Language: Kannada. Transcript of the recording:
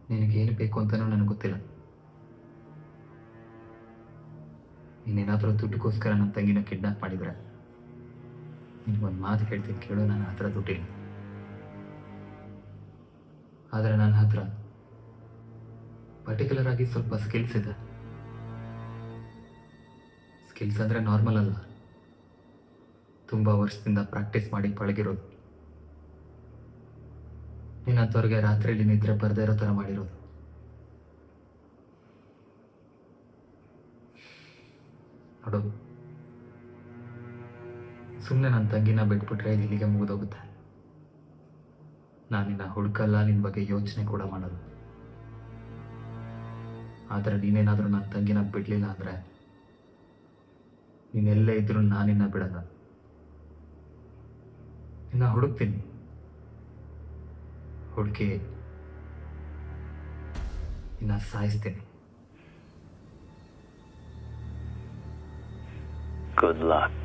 ನಿನಗೇನು ಬೇಕು ಅಂತಲೂ ನನಗೆ ಗೊತ್ತಿಲ್ಲ. ನೀನೇನಾದರೂ ದುಡ್ಡುಗೋಸ್ಕರ ನನ್ನ ತಂಗಿನ ಕಿಡ್ನಾಪ್ ಮಾಡಿದರೆ ನಿನಗೊಂದು ಮಾತು ಹೇಳ್ತೀನಿ ಕೇಳು. ನನ್ನ ಹತ್ರ ದುಡ್ಡಿಲ್ಲ, ಆದರೆ ನನ್ನ ಹತ್ರ ಪರ್ಟಿಕ್ಯುಲರ್ ಆಗಿ ಸ್ವಲ್ಪ ಸ್ಕಿಲ್ಸ್ ಇದೆ. ಸ್ಕಿಲ್ಸ್ ಅಂದರೆ ನಾರ್ಮಲ್ ಅಲ್ಲ, ತುಂಬ ವರ್ಷದಿಂದ ಪ್ರಾಕ್ಟೀಸ್ ಮಾಡಿ ಪಳಗಿರೋದು. ನಿನ್ನಂಥವ್ರಿಗೆ ರಾತ್ರಿಯಲ್ಲಿ ನಿದ್ರೆ ಬರದೇ ಇರೋ ಥರ ಮಾಡಿರೋದು. ನೋಡು, ಸುಮ್ಮನೆ ನನ್ನ ತಂಗಿನ ಬಿಟ್ಬಿಟ್ರೆ ಇದು ಇಲ್ಲಿಗೆ ಮುಗಿದೋಗುತ್ತೆ. ನಾನು ನಿನ್ನ ಹುಡುಕಲ್ಲ, ನಿನ್ನ ಬಗ್ಗೆ ಯೋಚನೆ ಕೂಡ ಮಾಡಲ್ಲ. ಆದರೆ ನೀನೇನಾದರೂ ನನ್ನ ತಂಗಿನ ಬಿಡಲಿಲ್ಲ ಅಂದರೆ ನೀನೆಲ್ಲೇ ಇದ್ರೂ ನಾನಿನ್ನ ಬಿಡಲ್ಲ. ನಿನ್ನ ಹುಡುಕ್ತೀನಿ, ಹುಡುಕಿ ನಿನ್ನ ಸಾಯಿಸ್ತೀನಿ. Good luck.